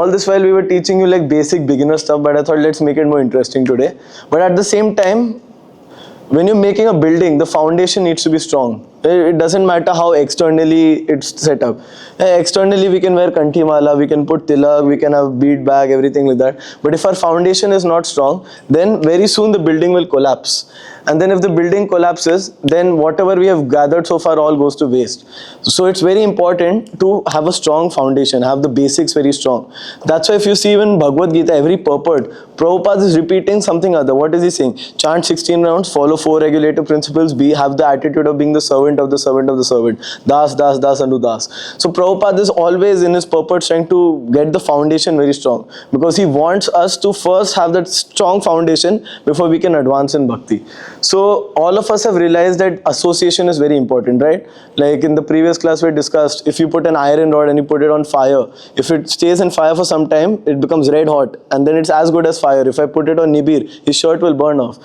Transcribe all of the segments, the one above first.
all this while we were teaching you like basic beginner stuff, but I thought let's make it more interesting today. But at the same time, when you're making a building, the foundation needs to be strong. It doesn't matter how externally it's set up. Externally we can wear kanthi mala, we can put tilak, we can have bead bag, everything like that. But if our foundation is not strong, then very soon the building will collapse. And then if the building collapses, then whatever we have gathered so far all goes to waste. So it's very important to have a strong foundation, have the basics very strong. That's why if you see even Bhagavad Gita, every purport, Prabhupada is repeating something other. What is he saying? Chant 16 rounds, follow 4 regulative principles, have the attitude of being the servant of the servant of the servant. Das, das, das, and das. So Prabhupada is always in his purport trying to get the foundation very strong, because he wants us to first have that strong foundation before we can advance in bhakti. So all of us have realized that association is very important, right? Like in the previous class we discussed, if you put an iron rod and you put it on fire, if it stays in fire for some time, it becomes red hot, and then it's as good as fire. If I put it on Nibir, his shirt will burn off.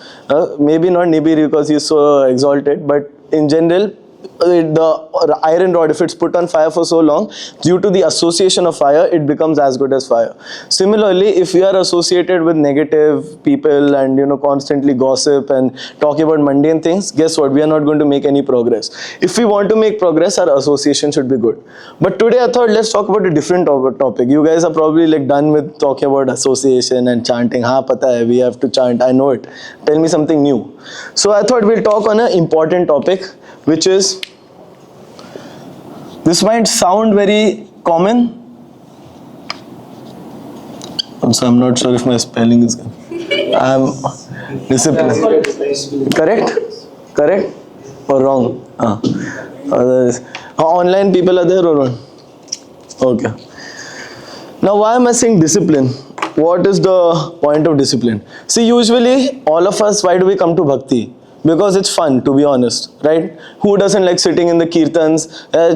Maybe not Nibir because he's so exalted, but in general, the iron rod, if it's put on fire for so long, due to the association of fire, it becomes as good as fire. Similarly, if we are associated with negative people and constantly gossip and talking about mundane things, guess what? We are not going to make any progress. If we want to make progress, our association should be good. But today I thought let's talk about a different topic. You guys are probably like done with talking about association and chanting. Ha, pata hai, we have to chant. I know it. Tell me something new. So I thought we'll talk on an important topic, which is, this might sound very common. Also, I'm not sure if my spelling is good. I'm disciplined. Correct? Or wrong? Online people are there or not? Okay. Now, why am I saying discipline? What is the point of discipline? See, usually all of us, why do we come to bhakti? Because it's fun, to be honest, right? Who doesn't like sitting in the kirtans,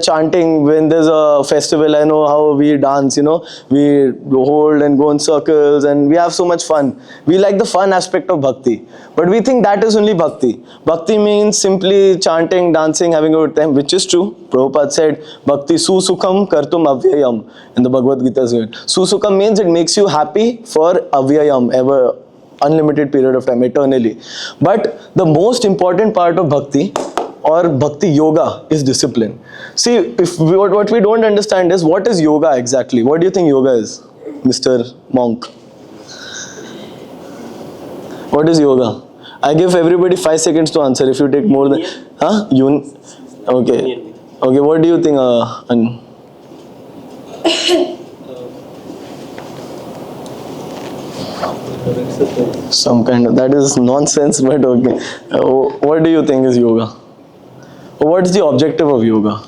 chanting when there's a festival? I know how we dance, we hold and go in circles and we have so much fun. We like the fun aspect of bhakti. But we think that is only bhakti. Bhakti means simply chanting, dancing, having a good time, which is true. Prabhupada said, Bhakti susukham kartum avyayam in the Bhagavad Gita. Susukham means it makes you happy for avyayam, ever, unlimited period of time, eternally. But the most important part of bhakti or bhakti yoga is discipline. See, what we don't understand is, what is yoga exactly? What do you think yoga is, Mr. Monk? What is yoga? I give everybody 5 seconds to answer. If you take more than... Okay. Okay, what do you think, some kind of, that is nonsense, but okay. What do you think is yoga? What is the objective of yoga? I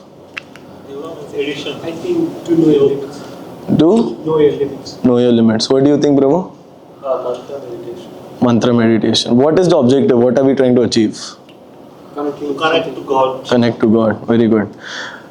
think to know your limits. Know your limits. Know your limits. What do you think, Prabhu? Mantra meditation. Mantra meditation. What is the objective? What are we trying to achieve? Connect to God. Connect to God. Very good.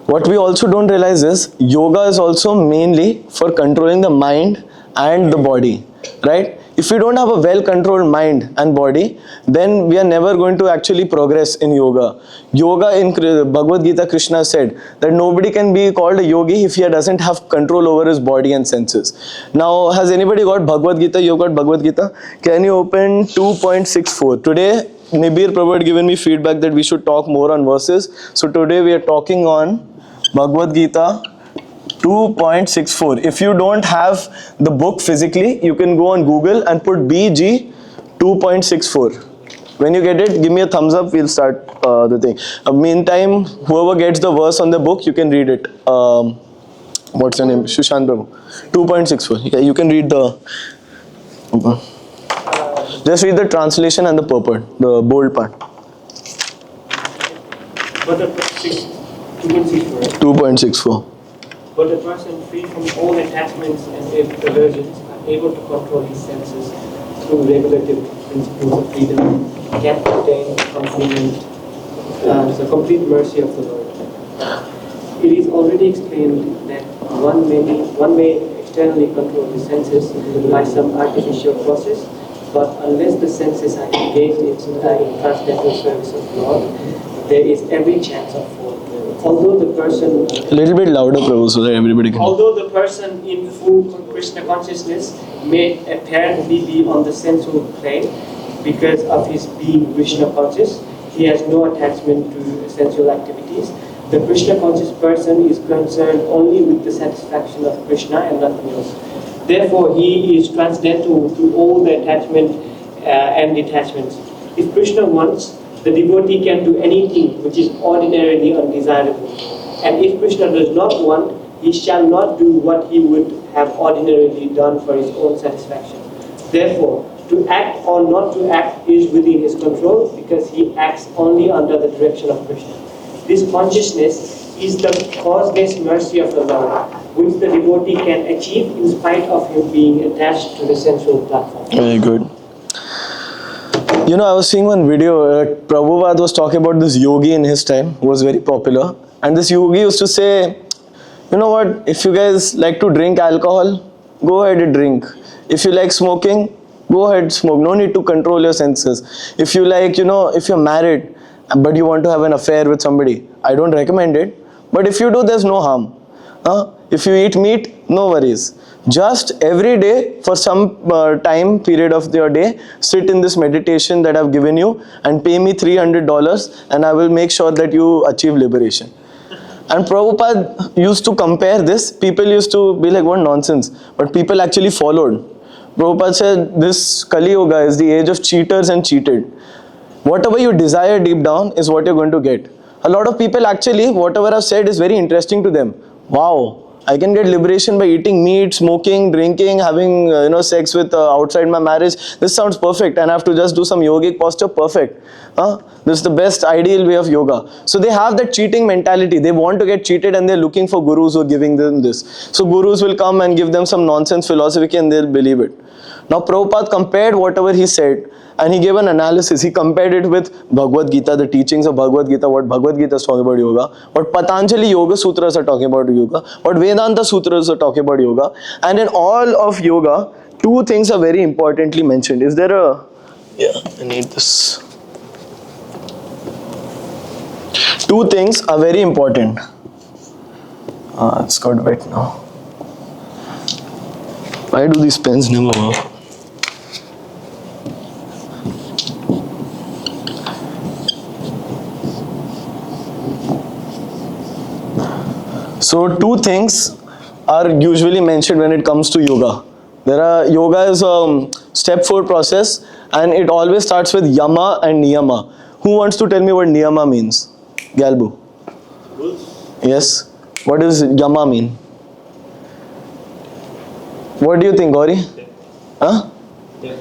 What we also don't realize is, yoga is also mainly for controlling the mind and the body, right? If we don't have a well-controlled mind and body, then we are never going to actually progress in yoga. Yoga in Bhagavad Gita, Krishna said that nobody can be called a yogi if he doesn't have control over his body and senses. Now, has anybody got Bhagavad Gita? You got Bhagavad Gita? Can you open 2.64? Today, Nibir Prabhu had given me feedback that we should talk more on verses. So today we are talking on Bhagavad Gita 2.64. If you don't have the book physically, you can go on Google and put BG 2.64. When you get it, give me a thumbs up, we'll start the thing. Meantime, whoever gets the verse on the book, you can read it. What's your name? Shushan Prabhu. 2.64. Yeah, you can read the... Just read the translation and the purport, the bold part. But the 2.64. 2.64. But a person free from all attachments and aversions are able to control his senses through regulative principles of freedom, can obtain fulfillment, the complete mercy of the Lord. It is already explained that one may externally control the senses by some artificial process, but unless the senses are engaged in transcendental service of the Lord, there is every chance of although the person A little bit louder, Prabhu, so that everybody can. although the person in full Krishna consciousness may apparently be on the sensual plane because of his being Krishna conscious, he has no attachment to sensual activities. The Krishna conscious person is concerned only with the satisfaction of Krishna and nothing else. Therefore, he is transcendental to all the attachment and detachments. If Krishna wants, the devotee can do anything which is ordinarily undesirable. And if Krishna does not want, he shall not do what he would have ordinarily done for his own satisfaction. Therefore, to act or not to act is within his control because he acts only under the direction of Krishna. This consciousness is the causeless mercy of the Lord, which the devotee can achieve in spite of him being attached to the sensual platform. Very good. You know, I was seeing one video, Prabhupada was talking about this yogi in his time, who was very popular. And this yogi used to say, you know what, if you guys like to drink alcohol, go ahead and drink. If you like smoking, go ahead smoke. No need to control your senses. If you like, if you're married, but you want to have an affair with somebody, I don't recommend it. But if you do, there's no harm. If you eat meat, no worries. Just every day for some time period of your day, sit in this meditation that I've given you and pay me $300 and I will make sure that you achieve liberation. And Prabhupada used to compare this. People used to be like, what nonsense. But people actually followed. Prabhupada said, this Kali Yuga is the age of cheaters and cheated. Whatever you desire deep down is what you're going to get. A lot of people actually, whatever I've said is very interesting to them. Wow, I can get liberation by eating meat, smoking, drinking, having sex with outside my marriage. This sounds perfect and I have to just do some yogic posture. Perfect. This is the best ideal way of yoga. So they have that cheating mentality. They want to get cheated and they're looking for gurus who are giving them this. So gurus will come and give them some nonsense philosophy and they'll believe it. Now Prabhupada compared whatever he said and he gave an analysis. He compared it with Bhagavad Gita, the teachings of Bhagavad Gita, what Bhagavad Gita is talking about yoga, what Patanjali Yoga Sutras are talking about yoga, what Vedanta Sutras are talking about yoga. And in all of yoga, two things are very importantly mentioned. Is there a... Yeah, I need this. Two things are very important. It's got wet now. Why do these pens never work? So two things are usually mentioned when it comes to yoga. Yoga is a step 4 process and it always starts with yama and niyama. Who wants to tell me what niyama means? Galbu. Rules. Yes. What does yama mean? What do you think, Gauri? Huh? Yeah.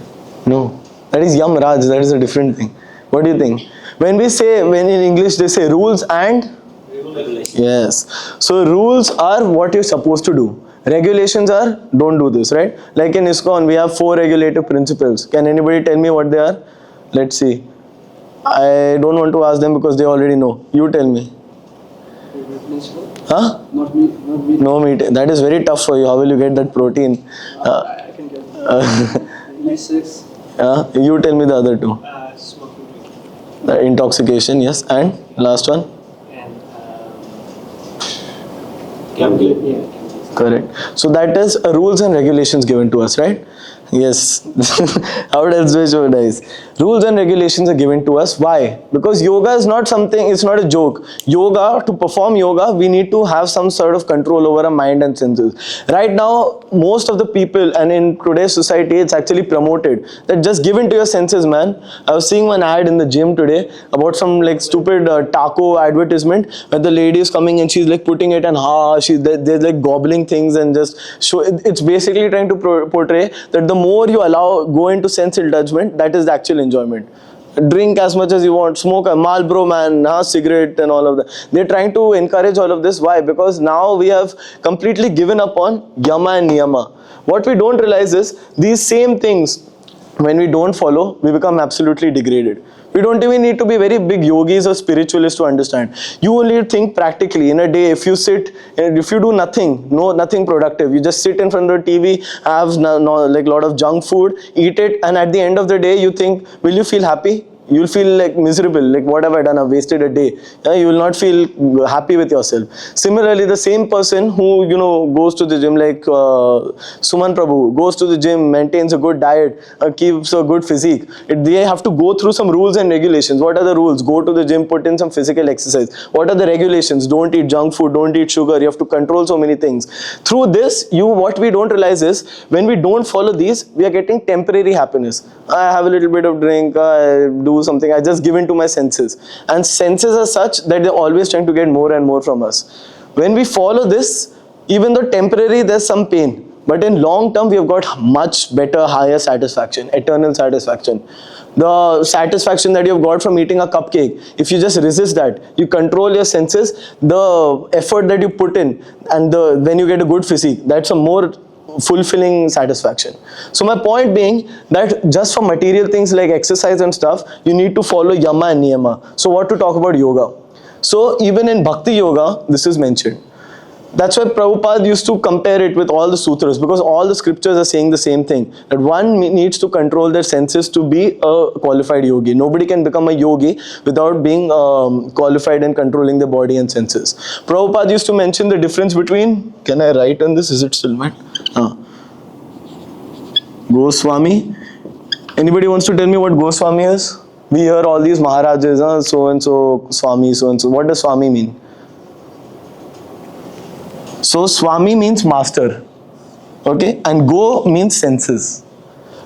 No. That is yam raj. That is a different thing. What do you think? When in English they say rules and... Regulations. Yes. So rules are what you're supposed to do. Regulations are don't do this, right? Like in ISKCON, we have 4 regulative principles. Can anybody tell me what they are? Let's see. I don't want to ask them because they already know. You tell me. Huh? Not meat. No meat. That is very tough for you. How will you get that protein? I can get it. 6. You tell me the other 2. Smoking drink. The intoxication, yes. And last one? And Gambling. yeah. Correct. So that is rules and regulations given to us, right? Yes. How does it so nice? Rules and regulations are given to us. Why? Because yoga is not something, it's not a joke. Yoga, to perform yoga, we need to have some sort of control over our mind and senses. Right now, most of the people, and in today's society, it's actually promoted that just give in to your senses, man. I was seeing one ad in the gym today about some like stupid taco advertisement where the lady is coming and she's like putting it and they're like gobbling things and just show. It's basically trying to portray that the more you go into sense indulgence, that is the actual enjoyment. Drink as much as you want, smoke a Marlboro man, cigarette and all of that. They're trying to encourage all of this. Why? Because now we have completely given up on yama and niyama. What we don't realize is these same things, when we don't follow, we become absolutely degraded. We don't even need to be very big yogis or spiritualists to understand. You only think practically in a day. If you sit, if you do nothing productive, you just sit in front of the TV, have like a lot of junk food, eat it, and at the end of the day, you think, will you feel happy? You'll feel like miserable, like what have I done? I've wasted a day. You will not feel happy with yourself. Similarly, the same person who goes to the gym, like Suman Prabhu, goes to the gym, maintains a good diet, keeps a good physique. They have to go through some rules and regulations. What are the rules? Go to the gym, put in some physical exercise. What are the regulations? Don't eat junk food, don't eat sugar. You have to control so many things. Through this, what we don't realize is when we don't follow these, we are getting temporary happiness. I have a little bit of drink, I do something, I just give in to my senses. And senses are such that they're always trying to get more and more from us. When we follow this, even though temporary there's some pain, but in long term we have got much better, higher satisfaction, eternal satisfaction. The satisfaction that you've got from eating a cupcake, if you just resist that, you control your senses, the effort that you put in, and when you get a good physique, that's a more fulfilling satisfaction. So my point being that just for material things like exercise and stuff, you need to follow yama and niyama. So what to talk about yoga? So even in Bhakti Yoga, this is mentioned. That's why Prabhupada used to compare it with all the sutras, because all the scriptures are saying the same thing, that one needs to control their senses to be a qualified yogi. Nobody can become a yogi without being qualified and controlling the body and senses. Prabhupada used to mention the difference between, can I write on this? Is it still met? Goswami. Anybody wants to tell me what Goswami is? We hear all these Maharajas, so and so, Swami, so and so. What does Swami mean? So Swami means master, okay, and Go means senses.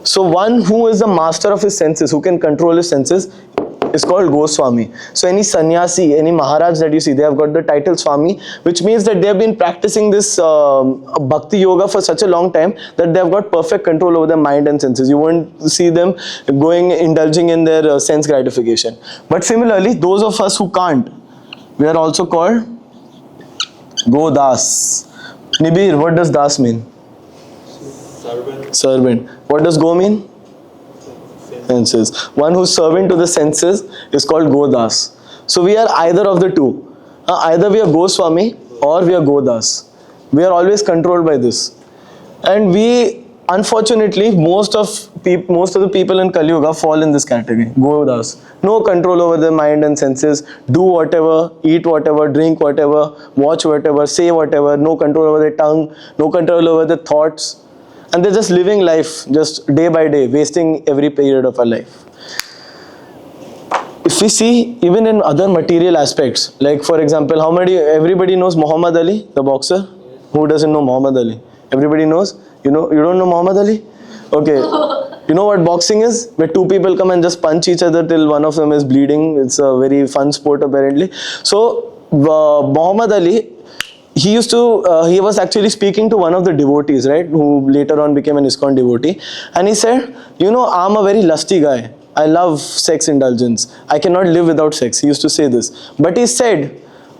So one who is the master of his senses, who can control his senses, is called Goswami. So any sannyasi, any Maharaj that you see, they have got the title Swami, which means that they have been practicing this Bhakti Yoga for such a long time that they have got perfect control over their mind and senses. You won't see them indulging in their sense gratification. But similarly, those of us who can't, we are also called Go Das. Nibir, what does Das mean? Servant. Servant. What does Go mean? Senses. One who's servant to the senses is called Go Das. So we are either of the two. Either we are Goswami or we are Go Das. We are always controlled by this. And we, unfortunately, most of the people in Kali Yuga fall in this category. Go Das. No control over their mind and senses. Do whatever, eat whatever, drink whatever, watch whatever, say whatever. No control over their tongue. No control over their thoughts. And they're just living life, just day by day, wasting every period of our life. If we see, even in other material aspects, like for example, everybody knows Muhammad Ali, the boxer? Who doesn't know Muhammad Ali? Everybody knows? You don't know Muhammad Ali? Okay. You know what boxing is? Where two people come and just punch each other till one of them is bleeding. It's a very fun sport apparently. So, Muhammad Ali, he was actually speaking to one of the devotees, right, who later on became an ISKCON devotee, and he said, I'm a very lusty guy. I love sex indulgence. I cannot live without sex. He used to say this. But he said,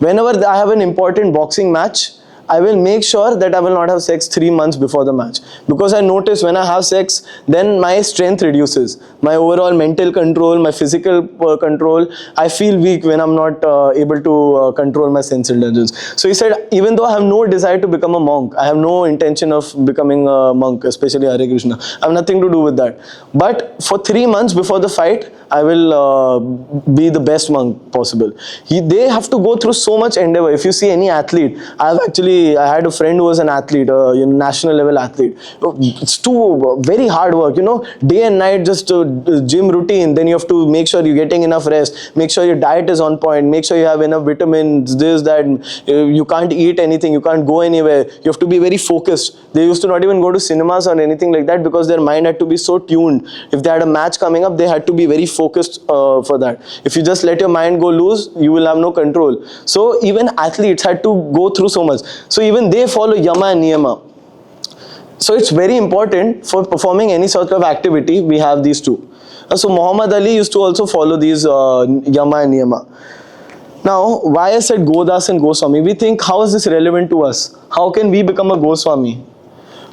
whenever I have an important boxing match, I will make sure that I will not have sex 3 months before the match. Because I notice when I have sex, then my strength reduces. My overall mental control, my physical control, I feel weak when I'm not able to control my sense indulgence. So he said, even though I have no desire to become a monk, I have no intention of becoming a monk, especially Hare Krishna. I have nothing to do with that. But for 3 months before the fight, I will be the best monk possible. They have to go through so much endeavor. If you see any athlete, I had a friend who was an athlete, national level athlete. It's very hard work, day and night, just gym routine. Then you have to make sure you're getting enough rest, make sure your diet is on point, make sure you have enough vitamins, this, that. You can't eat anything, you can't go anywhere. You have to be very focused. They used to not even go to cinemas or anything like that because their mind had to be so tuned. If they had a match coming up, they had to be very focused for that. If you just let your mind go loose, you will have no control. So even athletes had to go through so much. So even they follow yama and niyama. So it's very important for performing any sort of activity, we have these two. So Muhammad Ali used to also follow these yama and niyama. Now, why I said Godas and Goswami? We think, how is this relevant to us? How can we become a Goswami?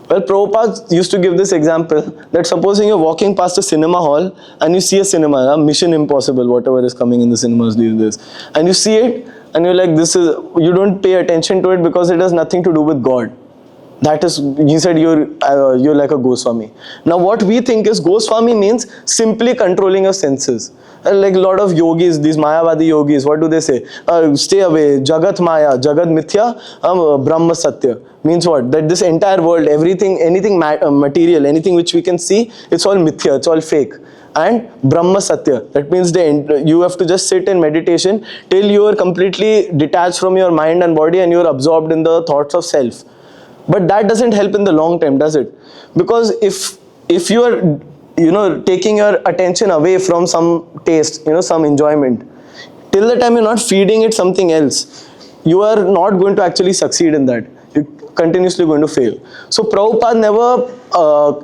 Well, Prabhupada used to give this example that supposing you're walking past a cinema hall and you see a cinema, Mission Impossible, whatever is coming in the cinemas these days, and you see it and you're like, you don't pay attention to it because it has nothing to do with God. That is, he said, you're like a Goswami. Now what we think is Goswami means simply controlling your senses. Like a lot of yogis, these Mayavadi yogis, what do they say? Stay away, Jagat Maya, Jagat Mithya, Brahma Satya. Means what? That this entire world, everything, anything material, anything which we can see, it's all Mithya, it's all fake. And Brahma Satya, that means you have to just sit in meditation till you are completely detached from your mind and body and you are absorbed in the thoughts of self. But that doesn't help in the long time, does it? Because if you are, taking your attention away from some taste, some enjoyment, till the time you're not feeding it something else, you are not going to actually succeed in that. You're continuously going to fail. So Prabhupada never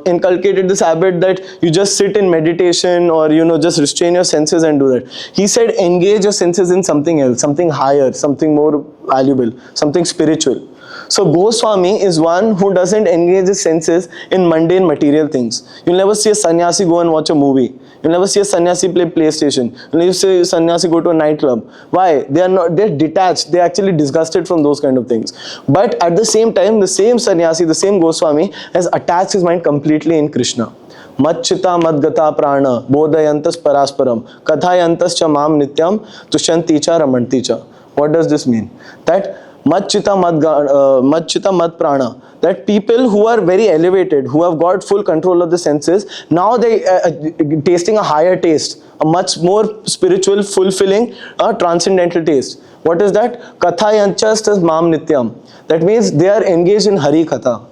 inculcated this habit that you just sit in meditation or just restrain your senses and do that. He said engage your senses in something else, something higher, something more valuable, something spiritual. So Goswami is one who doesn't engage his senses in mundane material things. You'll never see a sannyasi go and watch a movie. You'll never see a sannyasi play PlayStation. You'll never see a sannyasi go to a nightclub. Why? They're detached. They're actually disgusted from those kind of things. But at the same time, the same sannyasi, the same Goswami has attached his mind completely in Krishna. Matchita madgata prana bodhayantas parasparam kathayantas cha mam nityam tushanti cha ramanti cha. What does this mean? That Matchita mad prana, that people who are very elevated, who have got full control of the senses, now they tasting a higher taste, a much more spiritual, fulfilling, transcendental taste. What is that? Katha yanchas mam nityam. That means they are engaged in Hari Katha,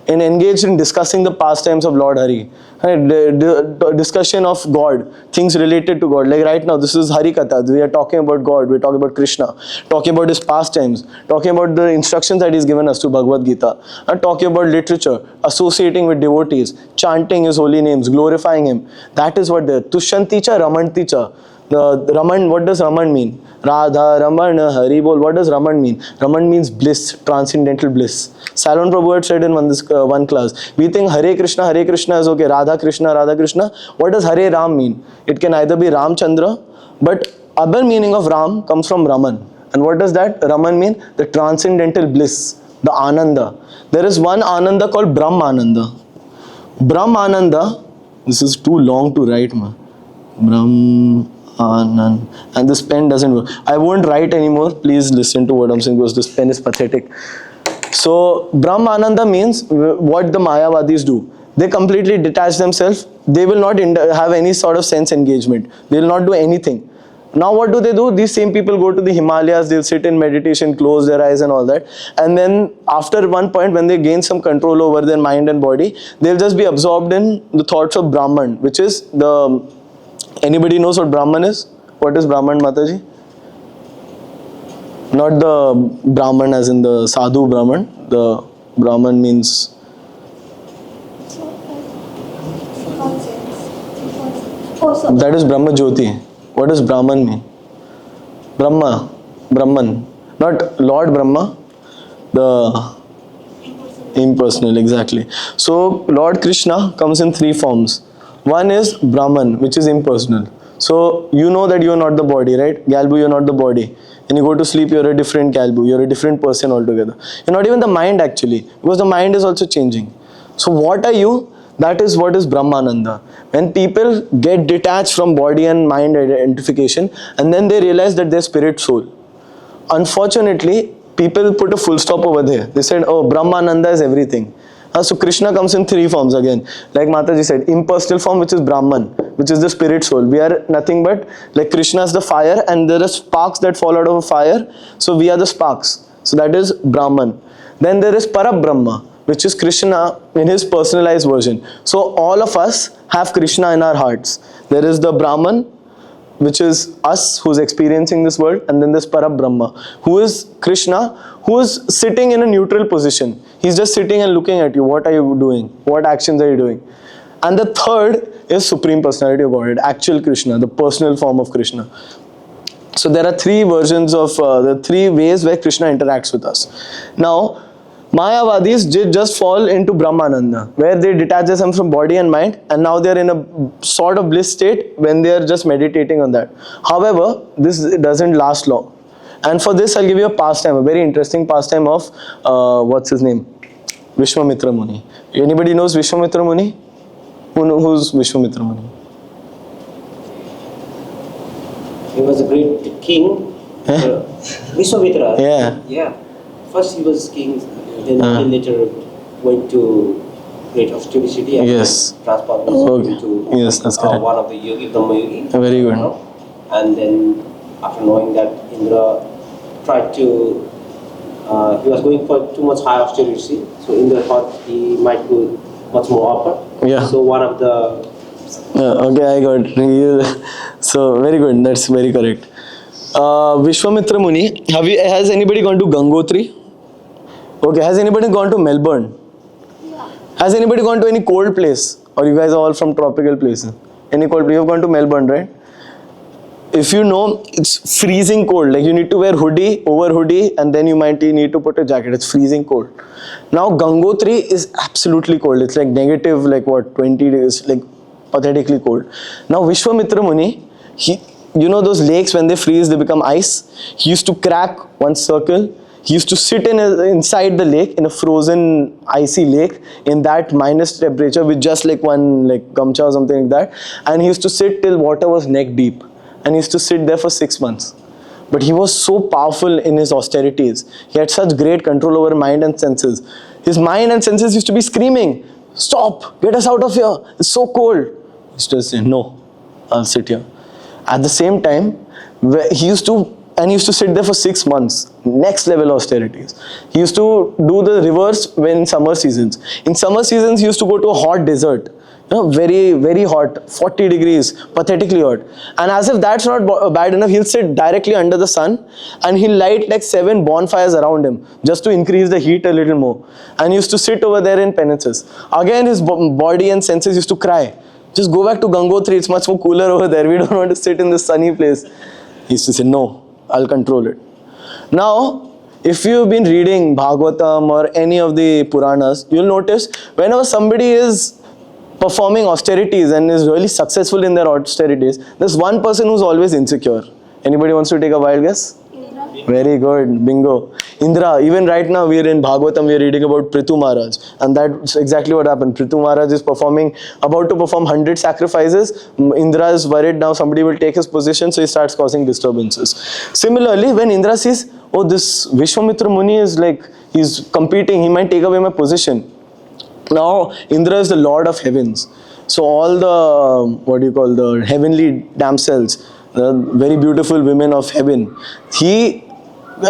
and engaged in discussing the pastimes of Lord Hari, the discussion of God, things related to God. Like right now, this is Hari Katha. We are talking about God, we are talking about Krishna, talking about his pastimes, talking about the instructions that he's given us to Bhagavad Gita, and talking about literature, associating with devotees, chanting his holy names, glorifying him. That is what they're. Tushanticha Ramanticha. The Raman, what does Raman mean? Radha, Raman, Hari Bol. What does Raman mean? Raman means bliss, transcendental bliss. Salon Prabhu had said in one class, we think Hare Krishna is okay. Radha Krishna. What does Hare Ram mean? It can either be Ramchandra, but other meaning of Ram comes from Raman. And what does that Raman mean? The transcendental bliss, the Ananda. There is one Ananda called Brahmananda. Brahmananda, this is too long to write, man. Brahmananda. And this pen doesn't work. I won't write anymore. Please listen to what I'm saying because this pen is pathetic. So Brahmananda means what the Mayavadis do. They completely detach themselves. They will not have any sort of sense engagement. They will not do anything. Now what do? These same people go to the Himalayas, they'll sit in meditation, close their eyes and all that. And then after one point, when they gain some control over their mind and body, they'll just be absorbed in the thoughts of Brahman, which is anybody knows what Brahman is? What is Brahman, Mataji? Not the Brahman as in the Sadhu Brahman. The Brahman means... That is Brahma Jyoti. What does Brahman mean? Brahman. Not Lord Brahma. The impersonal, exactly. So Lord Krishna comes in three forms. One is Brahman, which is impersonal. So you know that you are not the body, right? Galbu, you are not the body. When you go to sleep, you are a different Galbu. You are a different person altogether. You are not even the mind actually, because the mind is also changing. So what are you? That is what is Brahmananda. When people get detached from body and mind identification, and then they realize that they're spirit soul. Unfortunately, people put a full stop over there. They said, oh, Brahmananda is everything. So Krishna comes in three forms again. Like Mataji said, impersonal form, which is Brahman, which is the spirit soul. We are nothing but, like Krishna is the fire, and there are sparks that fall out of a fire. So we are the sparks. So that is Brahman. Then there is Parabrahma, which is Krishna in his personalized version. So all of us have Krishna in our hearts. There is the Brahman, which is us who's experiencing this world, and then there's Parabrahma, who is Krishna, who is sitting in a neutral position. He's just sitting and looking at you. What are you doing? What actions are you doing? And the third is Supreme Personality of Godhead, actual Krishna, the personal form of Krishna. So there are three versions of, the three ways where Krishna interacts with us. Now, Mayavadis did just fall into Brahmananda, where they detach themselves from body and mind, and now they are in a sort of bliss state when they are just meditating on that. However, this doesn't last long. And for this, I'll give you a pastime, a very interesting pastime of, what's his name? Vishwamitra Muni. Anybody knows Vishwamitra Muni? Who's Vishwamitra Muni? He was a great king. Vishwamitra. Yeah. Yeah. First he was king, then he later went to great austerity and Yes. transformed Okay. into Yes, that's correct. one of the yogi, Brahma yogi. Very good. And then after knowing that Indra tried to, he was going for too much high austerity, so Indra thought he might go much more upper. Yeah. So one of the Okay, I got it. So very good. That's very correct. Vishwamitra Muni. Has anybody gone to Gangotri? Okay. Has anybody gone to Melbourne? Has anybody gone to any cold place? Or you guys are all from tropical places? Any cold place? You've gone to Melbourne, right? If you know, it's freezing cold. Like you need to wear hoodie, over hoodie, and then you might need to put a jacket. It's freezing cold. Now Gangotri is absolutely cold. It's like negative, like what, 20 degrees, like pathetically cold. Now Vishwamitra Muni, you know those lakes when they freeze, they become ice. He used to crack one circle. He used to sit inside the lake, in a frozen, icy lake, in that minus temperature with just like one like gamcha or something like that. And he used to sit till water was neck deep. And he used to sit there for 6 months. But he was so powerful in his austerities. He had such great control over mind and senses. His mind and senses used to be screaming, "Stop! Get us out of here! It's so cold." He used to say, "No, I'll sit here." At the same time, he used to sit there for 6 months. Next level austerities. He used to do the reverse when summer seasons. In summer seasons, he used to go to a hot desert. Very, very hot, 40 degrees, pathetically hot. And as if that's not bad enough, he'll sit directly under the sun and he'll light like 7 bonfires around him just to increase the heat a little more. And he used to sit over there in penances. Again, his body and senses used to cry, "Just go back to Gangotri, it's much more cooler over there. We don't want to sit in this sunny place." He used to say, "No, I'll control it." Now, if you've been reading Bhagavatam or any of the Puranas, you'll notice whenever somebody is performing austerities and is really successful in their austerities, there's one person who's always insecure. Anybody wants to take a wild guess? Indra. Very good, bingo. Indra. Even right now we are in Bhagavatam, we are reading about Prithu Maharaj, and that's exactly what happened. Prithu Maharaj is about to perform 100 sacrifices. Indra is worried now somebody will take his position, so he starts causing disturbances. Similarly, when Indra sees, "Oh, this Vishwamitra Muni is like, he's competing, he might take away my position." Now, Indra is the Lord of heavens. So all the, the heavenly damsels, the very beautiful women of heaven, he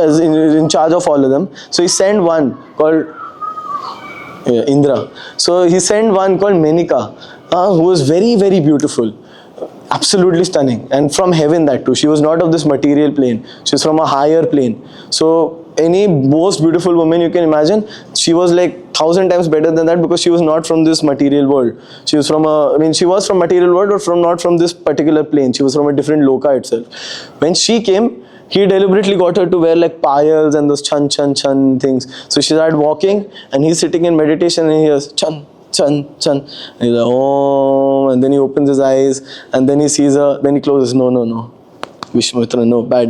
is in charge of all of them. So he sent one called Indra. So he sent one called Menika, who was very, very beautiful. Absolutely stunning. And from heaven that too. She was not of this material plane. She was from a higher plane. So any most beautiful woman you can imagine, she was like 1,000 times better than that because she was not from this material world. She was from she was from material world but not from this particular plane. She was from a different loka itself. When she came, he deliberately got her to wear like payals and those chan chan chan things. So she started walking and he's sitting in meditation and he hears chan chan chan. And he's like, "Oh," and then he opens his eyes and then he sees her, then he closes. No. Vishwamitra, no, bad.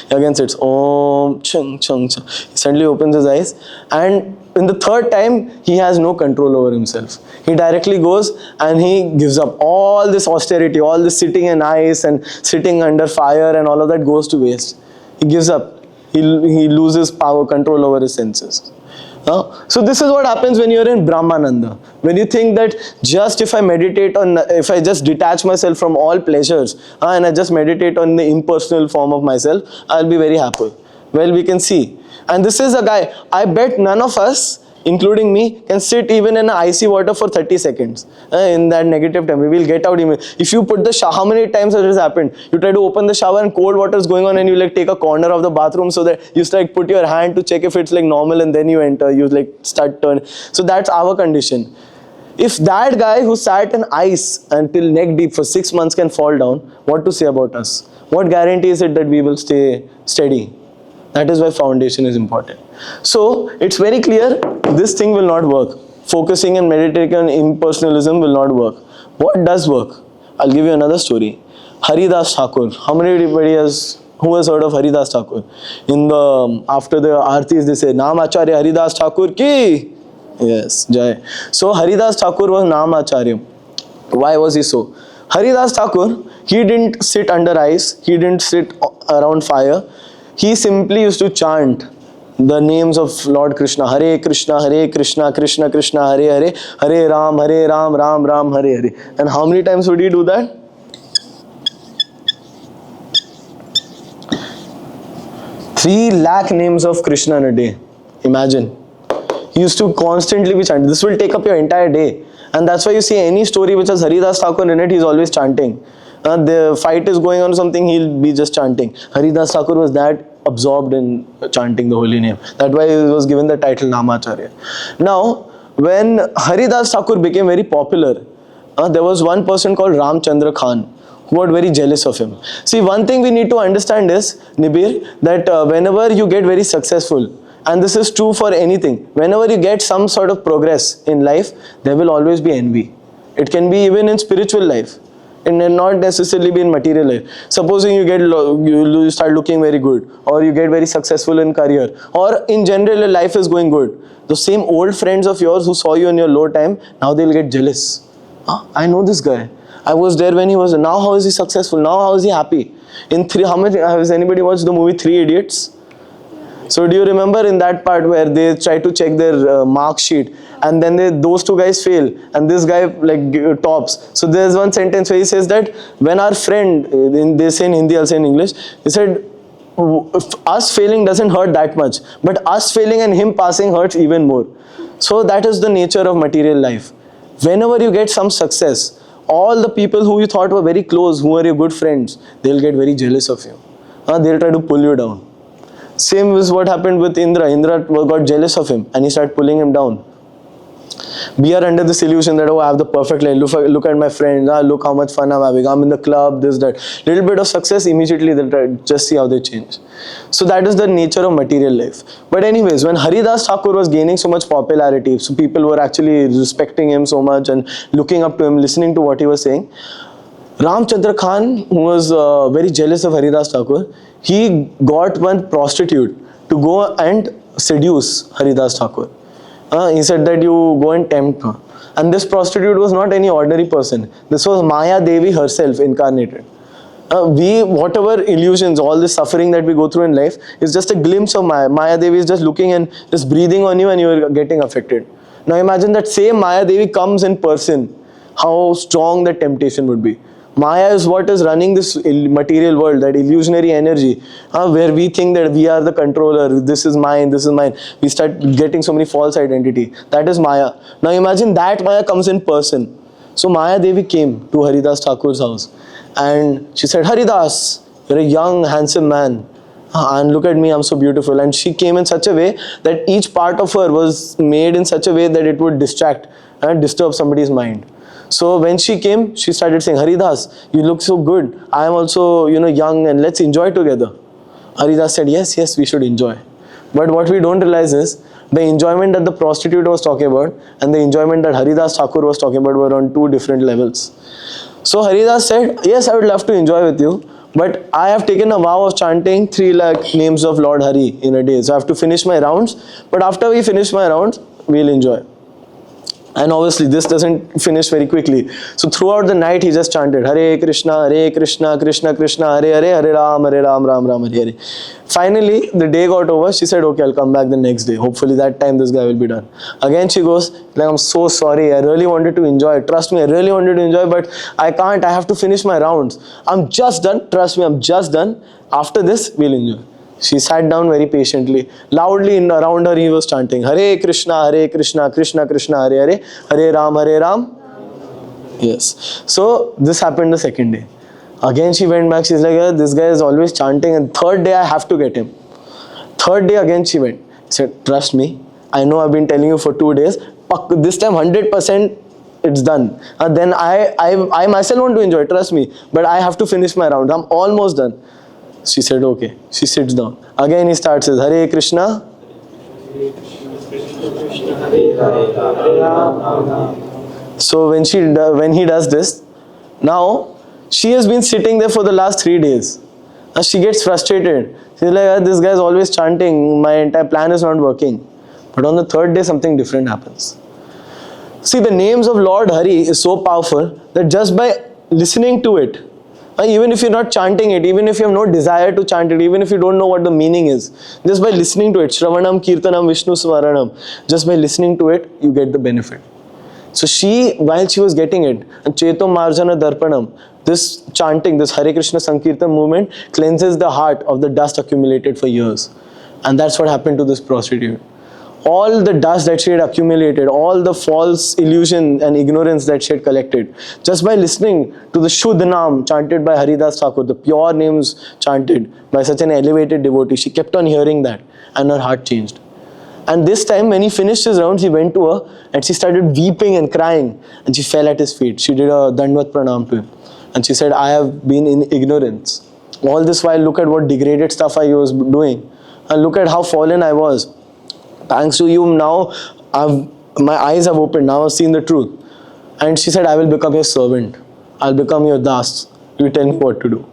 He again sits, "Om, chung, chung, chung." He suddenly opens his eyes, and in the third time, he has no control over himself. He directly goes and he gives up. All this austerity, all this sitting in ice and sitting under fire and all of that goes to waste. He gives up. He loses power, control over his senses. So this is what happens when you're in Brahmananda. When you think that just if I just detach myself from all pleasures and I just meditate on the impersonal form of myself, I'll be very happy. Well, we can see. And this is a guy, I bet none of us, including me, can sit even in icy water for 30 seconds in that negative temperature. We'll get out immediately. If you put the shower, how many times has this happened? You try to open the shower and cold water is going on and you like take a corner of the bathroom so that you like put your hand to check if it's like normal and then you enter, you like start turning. So that's our condition. If that guy who sat in ice until neck deep for 6 months can fall down, what to say about us? What guarantee is it that we will stay steady? That is why foundation is important. So it's very clear this thing will not work. Focusing and meditating on impersonalism will not work. What does work? I'll give you another story. Haridas Thakur. Who has heard of Haridas Thakur? After the Aartis they say, "Naam Acharya Haridas Thakur ki." Yes, Jai. So Haridas Thakur was Namacharya. Why was he so? Haridas Thakur, he didn't sit under ice, he didn't sit around fire. He simply used to chant the names of Lord Krishna. Hare Krishna, Krishna Krishna, Hare Hare, Hare Ram, Ram Ram, Hare Hare. And how many times would he do that? 3 lakh names of Krishna in a day. Imagine. He used to constantly be chanting. This will take up your entire day. And that's why you see any story which has Haridas Thakur in it, he's always chanting. The fight is going on or something, he'll be just chanting. Haridas Thakur was that absorbed in chanting the holy name. That's why he was given the title Namacharya. Now, when Haridas Thakur became very popular, there was one person called Ramchandra Khan who were very jealous of him. See, one thing we need to understand is, Nibir, that whenever you get very successful, and this is true for anything, whenever you get some sort of progress in life, there will always be envy. It can be even in spiritual life. It may not necessarily be in material life. Supposing you start looking very good, or you get very successful in career, or in general your life is going good. The same old friends of yours who saw you in your low time, now they'll get jealous. I know this guy. I was there when he was. Now how is he successful? Now how is he happy? How much has anybody watched the movie 3 Idiots? So do you remember in that part where they try to check their mark sheet, and then those 2 guys fail and this guy tops. So there's one sentence where he says that when our friend, they say in Hindi, I'll say in English, he said, us failing doesn't hurt that much, but us failing and him passing hurts even more. So that is the nature of material life. Whenever you get some success, all the people who you thought were very close, who are your good friends, they'll get very jealous of you. They'll try to pull you down. Same is what happened with Indra. Indra got jealous of him and he started pulling him down. We are under this illusion that, oh, I have the perfect life. Look at my friends. Look how much fun I'm having. I'm in the club, this, that. Little bit of success, immediately they'll try, just see how they change. So that is the nature of material life. But anyways, when Haridas Thakur was gaining so much popularity, so people were actually respecting him so much and looking up to him, listening to what he was saying, Ramchandra Khan, who was very jealous of Haridas Thakur, he got one prostitute to go and seduce Haridas Thakur. He said that you go and tempt her. And this prostitute was not any ordinary person. This was Maya Devi herself incarnated. Whatever illusions, all this suffering that we go through in life is just a glimpse of Maya. Maya Devi is just looking and just breathing on you and you are getting affected. Now imagine that same Maya Devi comes in person. How strong that temptation would be. Maya is what is running this material world, that illusionary energy, where we think that we are the controller, this is mine, this is mine. We start getting so many false identity. That is Maya. Now imagine that Maya comes in person. So Maya Devi came to Haridas Thakur's house and she said, Haridas, you're a young, handsome man. And look at me, I'm so beautiful. And she came in such a way that each part of her was made in such a way that it would distract and disturb somebody's mind. So when she came, she started saying, Haridas, you look so good. I am also, young and let's enjoy together. Haridas said, yes, we should enjoy. But what we don't realize is, the enjoyment that the prostitute was talking about and the enjoyment that Haridas Thakur was talking about were on 2 different levels. So Haridas said, yes, I would love to enjoy with you, but I have taken a vow of chanting 3 lakh names of Lord Hari in a day. So I have to finish my rounds, but after we finish my rounds, we'll enjoy. And obviously this doesn't finish very quickly. So throughout the night he just chanted Hare Krishna, Krishna Krishna, Hare Hare, Hare Ram, Ram Ram, Hare Hare. Finally the day got over. She said, okay, I'll come back the next day. Hopefully that time this guy will be done. Again she goes, I'm so sorry, I really wanted to enjoy. Trust me, I really wanted to enjoy, but I can't. I have to finish my rounds. I'm just done. Trust me, I'm just done. After this, we'll enjoy. She sat down very patiently. Loudly around her he was chanting Hare Krishna, Krishna Krishna, Hare Hare, Hare Ram. Yes. So this happened the second day. Again she went back. She's like, this guy is always chanting, and third day I have to get him. Third day again she went. She said, trust me, I know I've been telling you for 2 days. This time 100% it's done. Then I myself want to enjoy, trust me. But I have to finish my round. I'm almost done. She said, okay. She sits down. Again he starts with Hare Krishna. So when he does this, now she has been sitting there for the last 3 days. She gets frustrated. She's like, this guy is always chanting. My entire plan is not working. But on the third day, something different happens. See, the names of Lord Hari is so powerful that just by listening to it, even if you're not chanting it, even if you have no desire to chant it, even if you don't know what the meaning is, just by listening to it, Shravanam, Kirtanam, Vishnu Smaranam, just by listening to it, you get the benefit. So she, while she was getting it, and Cheto Marjana Darpanam, this chanting, this Hare Krishna Sankirtan movement cleanses the heart of the dust accumulated for years. And that's what happened to this prostitute. All the dust that she had accumulated, all the false illusion and ignorance that she had collected, just by listening to the Shuddh Naam chanted by Haridas Thakur, the pure names chanted by such an elevated devotee, she kept on hearing that and her heart changed. And this time when he finished his rounds, he went to her and she started weeping and crying and she fell at his feet. She did a Dandvat Pranam to him and she said, I have been in ignorance. All this while, look at what degraded stuff I was doing and look at how fallen I was. Thanks to you, now my eyes have opened, now I've seen the truth. And she said, I will become your servant. I'll become your das. You tell me what to do.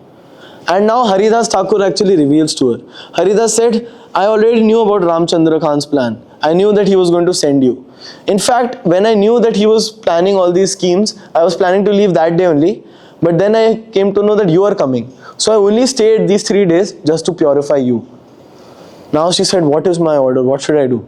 And now Haridas Thakur actually reveals to her. Haridas said, I already knew about Ramchandra Khan's plan. I knew that he was going to send you. In fact, when I knew that he was planning all these schemes, I was planning to leave that day only. But then I came to know that you are coming. So I only stayed these 3 days just to purify you. Now she said, what is my order? What should I do?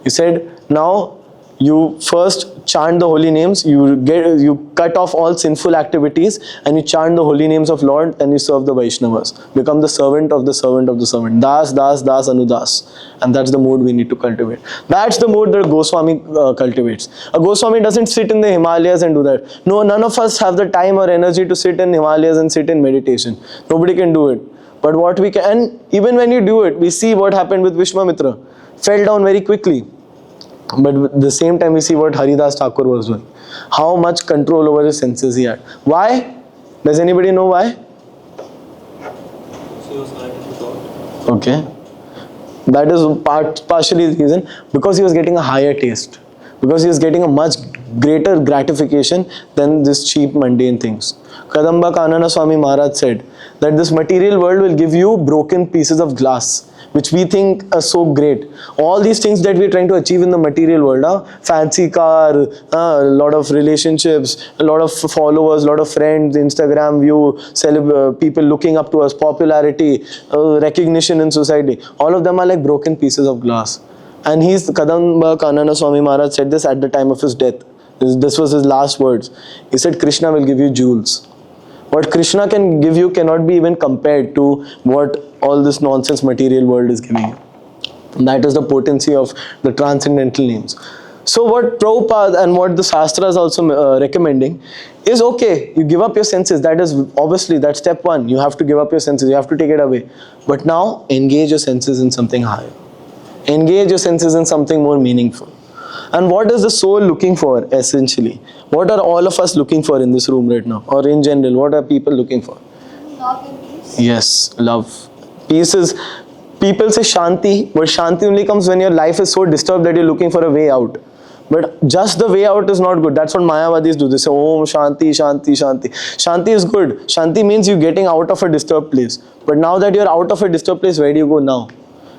He said, now you first chant the holy names, you cut off all sinful activities and you chant the holy names of Lord and you serve the Vaishnavas. Become the servant of the servant of the servant. Das, das, das, anudas. And that's the mood we need to cultivate. That's the mood that Goswami cultivates. A Goswami doesn't sit in the Himalayas and do that. No, none of us have the time or energy to sit in Himalayas and sit in meditation. Nobody can do it. But what we can, and even when you do it, we see what happened with Vishwamitra. Fell down very quickly. But at the same time, we see what Haridas Thakur was doing. How much control over his senses he had. Why? Does anybody know why? She was like in thought. Okay. That is partially the reason. Because he was getting a higher taste. Because he was getting a much greater gratification than these cheap mundane things. Kadamba Kanana Swami Maharaj said that this material world will give you broken pieces of glass, which we think are so great. All these things that we're trying to achieve in the material world, fancy car, a lot of relationships, a lot of followers, a lot of friends, Instagram view, people looking up to us, popularity, recognition in society, all of them are like broken pieces of glass. And Kadamba Kanana Swami Maharaj said this at the time of his death. This was his last words. He said, Krishna will give you jewels. What Krishna can give you cannot be even compared to what all this nonsense material world is giving you. And that is the potency of the transcendental names. So what Prabhupada and what the Shastra is also recommending is, okay, you give up your senses. That is obviously, that's step one. You have to give up your senses. You have to take it away. But now engage your senses in something higher. Engage your senses in something more meaningful. And what is the soul looking for essentially? What are all of us looking for in this room right now? Or in general, what are people looking for? Love and peace. Yes, love. Peace is, people say Shanti, but Shanti only comes when your life is so disturbed that you're looking for a way out. But just the way out is not good. That's what Mayavadis do. They say, Om Shanti, Shanti, Shanti. Shanti is good. Shanti means you getting out of a disturbed place. But now that you're out of a disturbed place, where do you go now?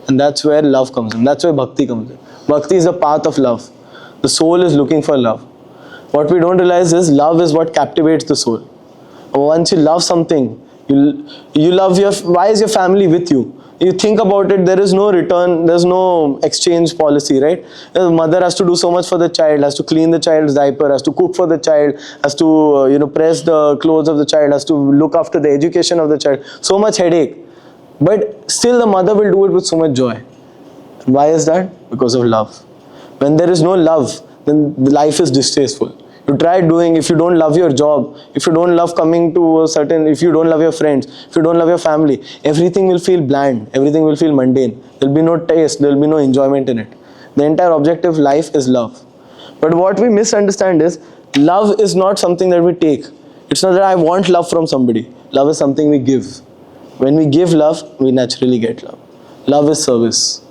And that's where love comes in. That's where Bhakti comes in. Bhakti is the path of love. The soul is looking for love. What we don't realize is love is what captivates the soul. Once you love something, you love why is your family with you? You think about it, there is no return, there's no exchange policy, right? The mother has to do so much for the child, has to clean the child's diaper, has to cook for the child, has to press the clothes of the child, has to look after the education of the child. So much headache. But still the mother will do it with so much joy. Why is that? Because of love. When there is no love, then life is distasteful. You try doing, if you don't love your job, if you don't love coming to a certain, if you don't love your friends, if you don't love your family, everything will feel bland, everything will feel mundane. There will be no taste, there will be no enjoyment in it. The entire objective of life is love. But what we misunderstand is, love is not something that we take. It's not that I want love from somebody. Love is something we give. When we give love, we naturally get love. Love is service.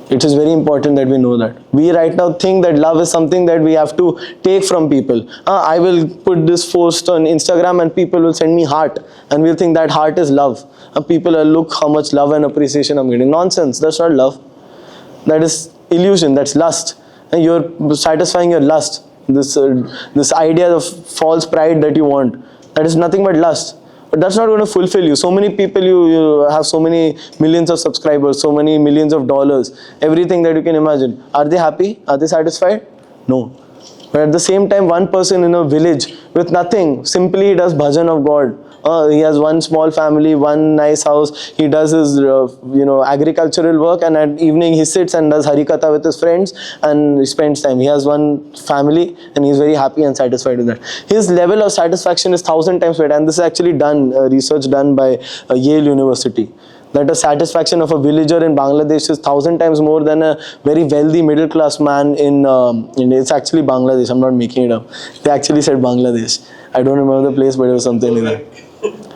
It is very important that we know that. We right now think that love is something that we have to take from people. I will put this post on Instagram and people will send me heart. And we'll think that heart is love. And people will look how much love and appreciation I'm getting. Nonsense, that's not love. That is illusion, that's lust. And you're satisfying your lust. This idea of false pride that you want, that is nothing but lust. But that's not going to fulfill you. So many people, you have so many millions of subscribers, so many millions of dollars, everything that you can imagine. Are they happy? Are they satisfied? No. But at the same time, one person in a village with nothing, simply does bhajan of God. He has one small family, one nice house. He does his, agricultural work, and at evening he sits and does Harikatha with his friends, and he spends time. He has one family, and he's very happy and satisfied with that. His level of satisfaction is 1,000 times better, and this is actually done, research done by Yale University. That the satisfaction of a villager in Bangladesh is 1,000 times more than a very wealthy middle class man in it's actually Bangladesh. I'm not making it up. They actually said Bangladesh. I don't remember the place, but it was something like that.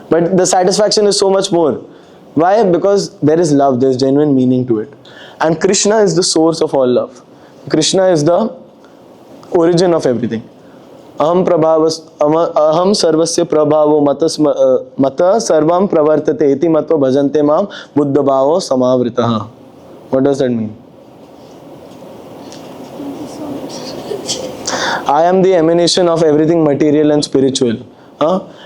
But the satisfaction is so much more. Why? Because there is love, there is genuine meaning to it. And Krishna is the source of all love. Krishna is the origin of everything. Aham sarvasya prabhavo mata sarvam pravartate iti matva bhajante mam buddha bhavo samavritaha. What does that mean? I am the emanation of everything material and spiritual.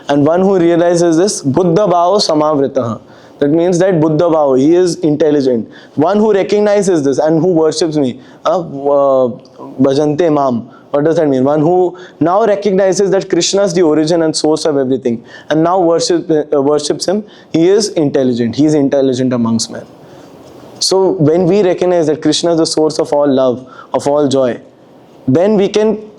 And one who realizes this, Buddha Bhava Samavritaha. That means that Buddha Bhava, he is intelligent. One who recognizes this and who worships me, Bhajante Mam. What does that mean? One who now recognizes that Krishna is the origin and source of everything, and now worships him, he is intelligent. He is intelligent amongst men. So when we recognize that Krishna is the source of all love, of all joy, then we can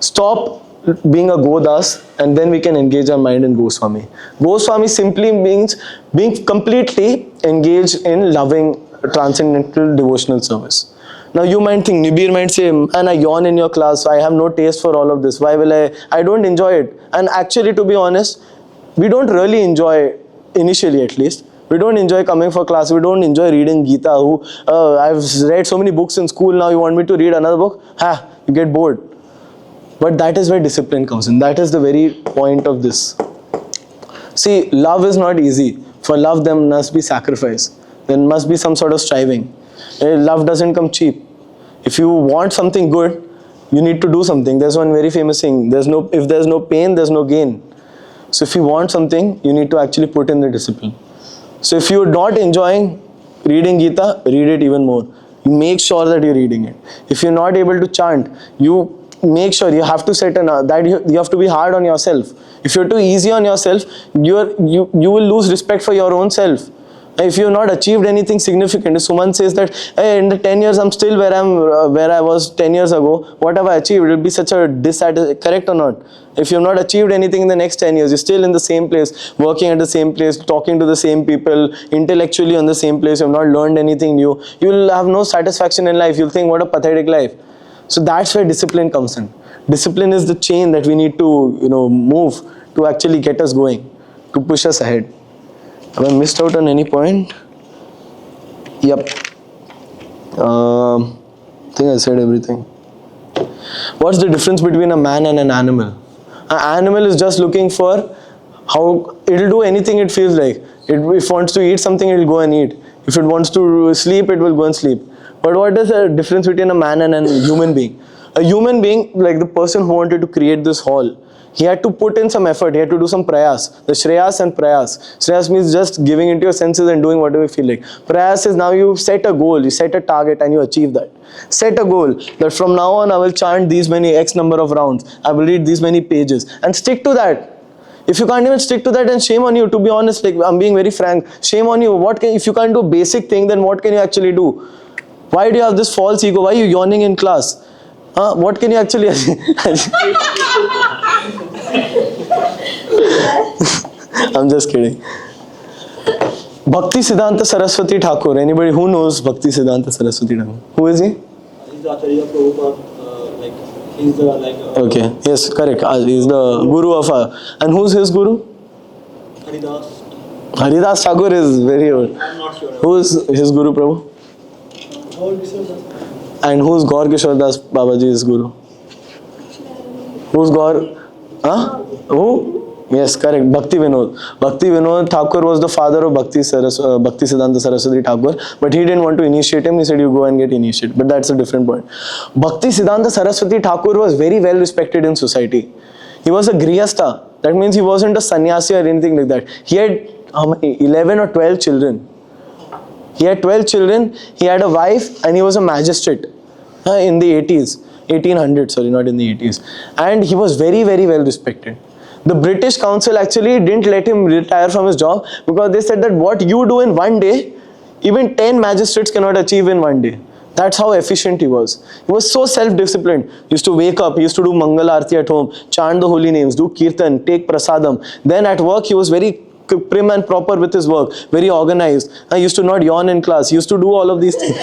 stop being a Godas, and then we can engage our mind in Goswami. Goswami simply means being completely engaged in loving transcendental devotional service. Now you might think, Nibir might say, and I yawn in your class, I have no taste for all of this, why will I don't enjoy it. And actually, to be honest, we don't really enjoy, initially at least, we don't enjoy coming for class, we don't enjoy reading Gita. I've read so many books in school, now you want me to read another book? You get bored. But that is where discipline comes in. That is the very point of this. See, love is not easy. For love, there must be sacrifice. There must be some sort of striving. Love doesn't come cheap. If you want something good, you need to do something. There's one very famous saying, if there's no pain, there's no gain. So if you want something, you need to actually put in the discipline. So if you're not enjoying reading Gita, read it even more. You make sure that you're reading it. If you're not able to chant, you make sure you have to set you have to be hard on yourself. If you're too easy on yourself, you will lose respect for your own self. If you have not achieved anything significant, if someone says that, hey, in the 10 years I'm still where I was 10 years ago, what have I achieved? It will be such a dissatisfaction, correct or not? If you have not achieved anything in the next 10 years, you're still in the same place, working at the same place, talking to the same people, intellectually on the same place, you have not learned anything new, you will have no satisfaction in life. You'll think, what a pathetic life. So that's where discipline comes in. Discipline is the chain that we need to, move to actually get us going, to push us ahead. Have I missed out on any point? Yep. I think I said everything. What's the difference between a man and an animal? An animal is just looking for how it'll do anything it feels like. If it wants to eat something, it'll go and eat. If it wants to sleep, it will go and sleep. But what is the difference between a man and a human being? A human being, like the person who wanted to create this hall, he had to put in some effort, he had to do some prayas. The Shreyas and Prayas. Shreyas means just giving into your senses and doing whatever you feel like. Prayas is now you set a goal, you set a target and you achieve that. Set a goal that from now on I will chant these many X number of rounds, I will read these many pages, and stick to that. If you can't even stick to that, then shame on you. To be honest, like I'm being very frank, shame on you. If you can't do basic thing, then what can you actually do? Why do you have this false ego? Why are you yawning in class? What can you actually... I'm just kidding. Bhakti Siddhanta Saraswati Thakur. Anybody who knows Bhakti Siddhanta Saraswati Thakur? Who is he? He's the Acharya Prabhupada. He's the Okay, yes, correct. He's the guru of and who's his guru? Haridas. Haridas Thakur is very old. I'm not sure. Who is his guru, Prabhu? And who's Gaur Kishore Das Babaji's guru? Who's Gaur? Who? Yes, correct. Bhakti Vinod. Bhakti Vinod Thakur was the father of Bhakti Siddhanta Saraswati Thakur, but he didn't want to initiate him. He said, you go and get initiated. But that's a different point. Bhakti Siddhanta Saraswati Thakur was very well respected in society. He was a grihastha. That means he wasn't a sannyasi or anything like that. He had how many? 11 or 12 children. He had 12 children. He had a wife and he was a magistrate in the 80s. 1800s, sorry, not in the 80s. And he was very, very well respected. The British Council actually didn't let him retire from his job because they said that what you do in one day, even 10 magistrates cannot achieve in one day. That's how efficient he was. He was so self-disciplined. He used to wake up, he used to do Mangal Aarti at home, chant the holy names, do Kirtan, take Prasadam. Then at work, he was very prim and proper with his work, very organized. I used to not yawn in class. He used to do all of these things.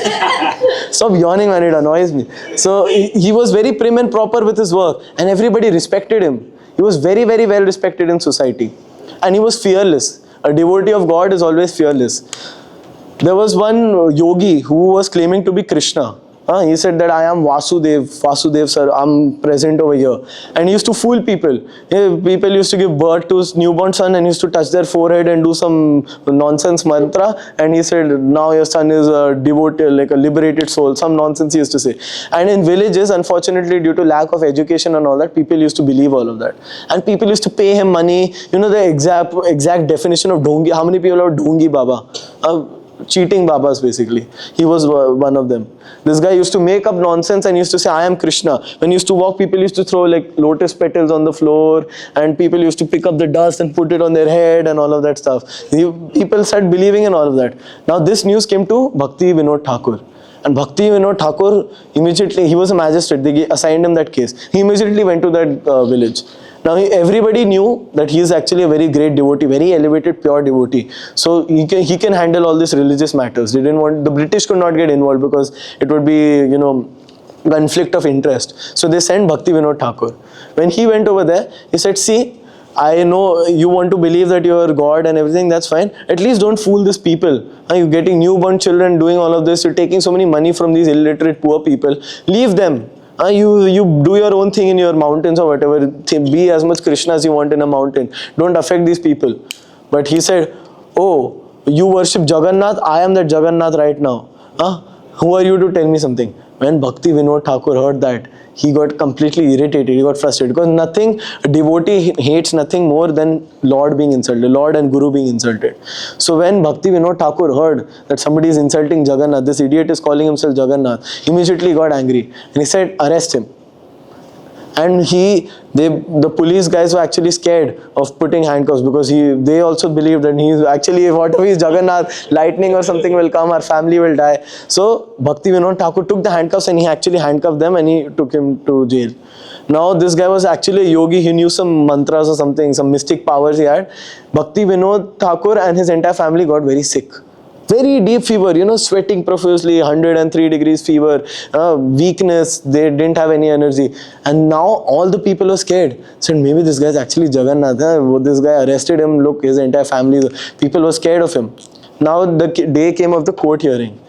Stop yawning, man, it annoys me. So he was very prim and proper with his work and everybody respected him. He was very, very well respected in society. And he was fearless. A devotee of God is always fearless. There was one yogi who was claiming to be Krishna. He said that I am Vasudev sir, I'm present over here. And he used to fool people. People used to give birth to his newborn son and he used to touch their forehead and do some nonsense mantra. And he said, now your son is a devotee, like a liberated soul. Some nonsense he used to say. And in villages, unfortunately, due to lack of education and all that, people used to believe all of that. And people used to pay him money. You know the exact definition of Dhongi. How many people are Dhongi Baba? Cheating Babas basically. He was one of them. This guy used to make up nonsense and used to say, I am Krishna. When he used to walk, people used to throw like lotus petals on the floor and people used to pick up the dust and put it on their head and all of that stuff. People started believing in all of that. Now this news came to Bhakti Vinod Thakur. And Bhakti Vinod Thakur immediately, he was a magistrate, they assigned him that case. He immediately went to that village. Now everybody knew that he is actually a very great devotee, very elevated, pure devotee. So he can handle all these religious matters. They didn't want, the British could not get involved because it would be, conflict of interest. So they sent Bhakti Vinod Thakur. When he went over there, he said, see, I know you want to believe that you are God and everything, that's fine. At least don't fool these people. You're getting newborn children doing all of this. You're taking so many money from these illiterate poor people. Leave them. You do your own thing in your mountains or whatever. Be as much Krishna as you want in a mountain. Don't affect these people. But he said, oh, you worship Jagannath. I am that Jagannath right now. Who are you to tell me something? When Bhakti Vinod Thakur heard that, he got completely irritated, he got frustrated because a devotee hates nothing more than Lord being insulted, Lord and Guru being insulted. So when Bhakti Vinod Thakur heard that somebody is insulting Jagannath, this idiot is calling himself Jagannath, immediately got angry and he said, arrest him. And the police guys were actually scared of putting handcuffs because they also believed that he's actually, what if he's Jagannath, lightning or something will come, our family will die. So Bhakti Vinod Thakur took the handcuffs and he actually handcuffed them and he took him to jail. Now this guy was actually a yogi, he knew some mantras or something, some mystic powers he had. Bhakti Vinod Thakur and his entire family got very sick. Very deep fever, sweating profusely, 103 degrees fever, weakness, they didn't have any energy. And now all the people were scared. Said, maybe this guy is actually Jagannath. This guy arrested him, look, his entire family, people were scared of him. Now the day came of the court hearing.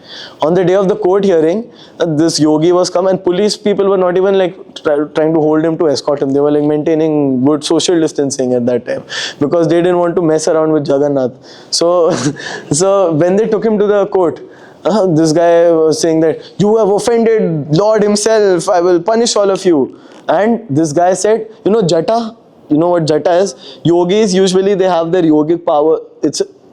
On the day of the court hearing, this yogi was come and police people were not even trying to hold him to escort him. They were maintaining good social distancing at that time because they didn't want to mess around with Jagannath. So when they took him to the court, this guy was saying that you have offended Lord himself, I will punish all of you. And this guy said, Jata, you know what Jata is? Yogis usually they have their yogic power.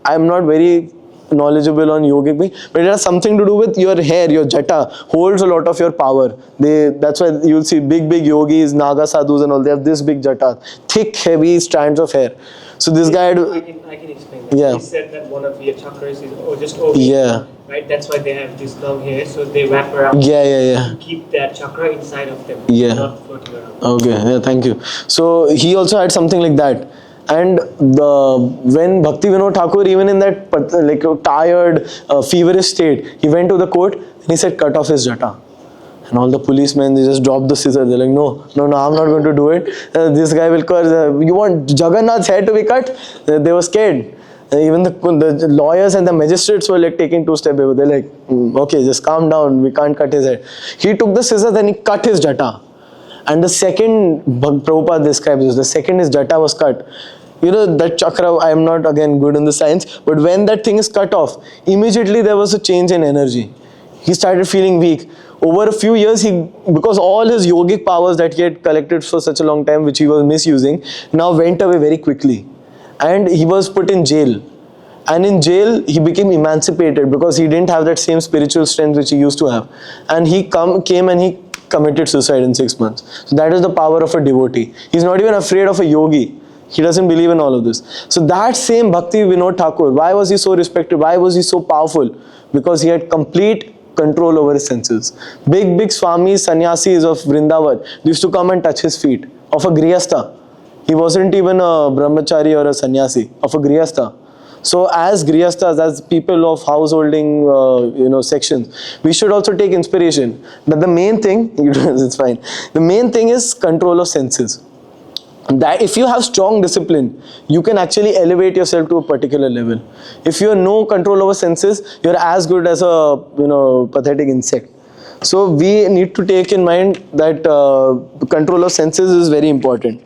I'm not very knowledgeable on yogic, but it has something to do with your hair. Your jata holds a lot of your power. That's why you'll see big yogis, naga sadhus and all, they have this big jata, thick heavy strands of hair. So this guy had, I can explain that. Yeah. He said that one of your chakras is just over Yeah. right? That's why they have this long hair, so they wrap around Yeah. to keep that chakra inside of them, Yeah. not floating around. Okay, yeah, thank you. So he also had something like that. And when Bhakti Vinod Thakur, even in that tired, feverish state, he went to the court and he said, cut off his jata. And all the policemen, they just dropped the scissors. They're like, no, I'm not going to do it. This guy will curse. You want Jagannath's hair to be cut? They were scared. Even the lawyers and the magistrates were taking 2 steps away. They're like, okay, just calm down. We can't cut his hair. He took the scissors and he cut his jata. And the second, Prabhupada describes this, the second his jata was cut, You know, that chakra, I am not again good in the science, but when that thing is cut off, immediately there was a change in energy. He started feeling weak. Over a few years, because all his yogic powers that he had collected for such a long time, which he was misusing, now went away very quickly. And he was put in jail. And in jail, he became emancipated because he didn't have that same spiritual strength which he used to have. And he came and he committed suicide in 6 months. So that is the power of a devotee. He's not even afraid of a yogi. He doesn't believe in all of this. So that same Bhakti Vinod Thakur, why was he so respected? Why was he so powerful? Because he had complete control over his senses. Big Swamis, sannyasis of Vrindavan used to come and touch his feet. Of a grihastha. He wasn't even a brahmachari or a sannyasi. Of a grihastha. So as grihasthas, as people of householding, sections, we should also take inspiration. But the main thing, it's fine. The main thing is control of senses. That if you have strong discipline, you can actually elevate yourself to a particular level. If you have no control over senses, you're as good as a pathetic insect. So we need to take in mind that control of senses is very important.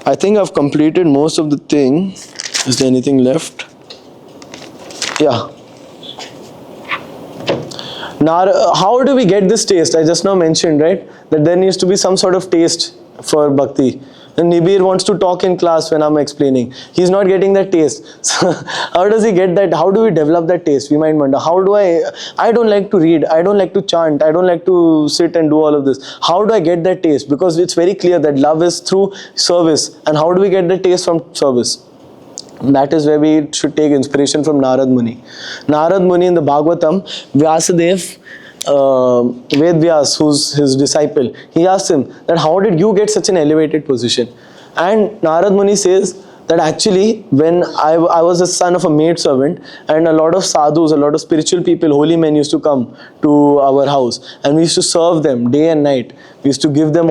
I think I've completed most of the thing. Is there anything left? Yeah. Now, how do we get this taste? I just now mentioned, right, that there needs to be some sort of taste for bhakti. And Nibir wants to talk in class when I'm explaining. He's not getting that taste. So how does he get that? How do we develop that taste? We might wonder, how do I don't like to read, I don't like to chant, I don't like to sit and do all of this. How do I get that taste? Because it's very clear that love is through service. And how do we get the taste from service? That is where we should take inspiration from Narad Muni. Narad Muni in the Bhagavatam, Vyasadev, Ved Vyas, who's his disciple, he asked him that how did you get such an elevated position? And Narad Muni says that actually when I was the son of a maid servant, and a lot of sadhus, a lot of spiritual people, holy men used to come to our house, and we used to serve them day and night. We used to give them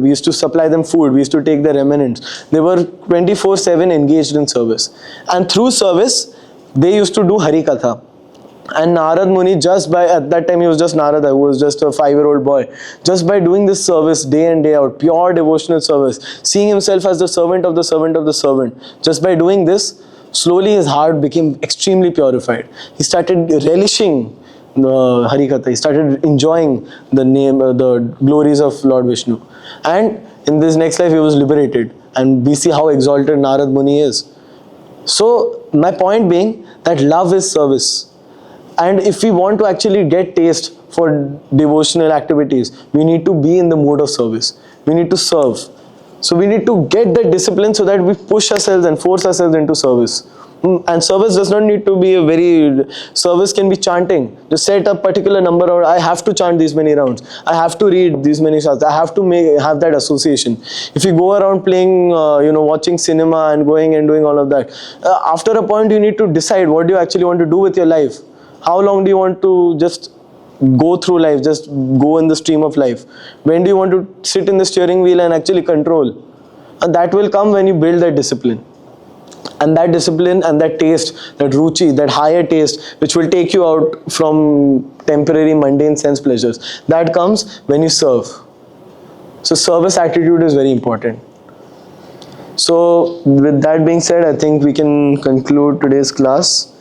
we used to supply them food, we used to take their remnants. They were 24/7 engaged in service. And through service, they used to do Hari Katha. And Narad Muni, at that time he was just Narada, who was just a 5-year-old boy. Just by doing this service day in, day out, pure devotional service, seeing himself as the servant of the servant of the servant, just by doing this, slowly his heart became extremely purified. He started relishing the Hari Katha. He started enjoying the name, the glories of Lord Vishnu. And in this next life he was liberated. And we see how exalted Narad Muni is. So my point being that love is service. And if we want to actually get taste for devotional activities, we need to be in the mood of service. We need to serve. So we need to get that discipline so that we push ourselves and force ourselves into service. And service does not need to be service can be chanting. Just set a particular number, or I have to chant these many rounds. I have to read these many shastras. I have to have that association. If you go around playing, watching cinema and going and doing all of that, after a point you need to decide what do you actually want to do with your life. How long do you want to just go through life, just go in the stream of life? When do you want to sit in the steering wheel and actually control? And that will come when you build that discipline. And that discipline and that taste, that ruchi, that higher taste, which will take you out from temporary mundane sense pleasures, that comes when you serve. So service attitude is very important. So with that being said, I think we can conclude today's class.